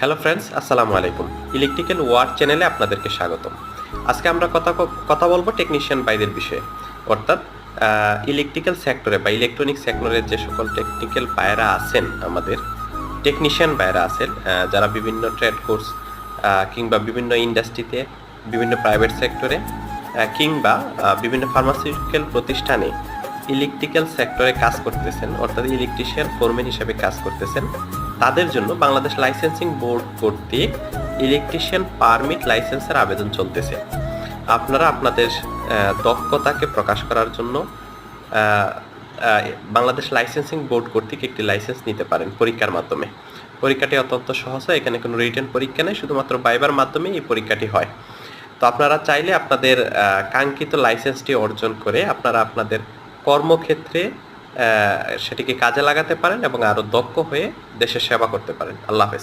Hello friends, আসসালামু আলাইকুম। Electrical word চ্যানেলে আপনাদেরকে স্বাগতম। আজকে আমরা কথা বলবো টেকনিশিয়ান ভাইদের বিষয়ে, অর্থাৎ ইলেকট্রিক্যাল সেক্টরে বা ইলেকট্রনিক সেক্টরের যে সকল টেকনিক্যাল ভাইয়েরা আছেন, আমাদের টেকনিশিয়ান ভাইয়েরা আছেন, যারা বিভিন্ন ট্রেড কোর্স কিংবা বিভিন্ন ইন্ডাস্ট্রিতে, বিভিন্ন প্রাইভেট সেক্টরে কিংবা বিভিন্ন ফার্মাসিউটিক্যাল প্রতিষ্ঠানে ইলেকট্রিক্যাল সেক্টরে কাজ করতেছেন, অর্থাৎ ইলেকট্রিশিয়ান ফোরম্যান হিসেবে কাজ করতেছেন, তাদের জন্য বাংলাদেশ লাইসেন্সিং বোর্ড কর্তৃক ইলেকট্রিশিয়ান পারমিট লাইসেন্সের আবেদন চলতেছে। আপনারা আপনাদের দক্ষতাকে প্রকাশ করার জন্য বাংলাদেশ লাইসেন্সিং বোর্ড কর্তৃক একটি লাইসেন্স নিতে পারেন পরীক্ষার মাধ্যমে। পরীক্ষাটি অত্যন্ত সহজ হয়, এখানে কোনো রিটেন পরীক্ষা নেই, শুধুমাত্র ভাইবার মাধ্যমে এই পরীক্ষাটি হয়। তো আপনারা চাইলে আপনাদের কাঙ্ক্ষিত লাইসেন্সটি অর্জন করে আপনারা আপনাদের কর্মক্ষেত্রে সেটিকে কাজে লাগাতে পারেন এবং আরও দক্ষ হয়ে দেশের সেবা করতে পারেন। আল্লাহ হাফেজ।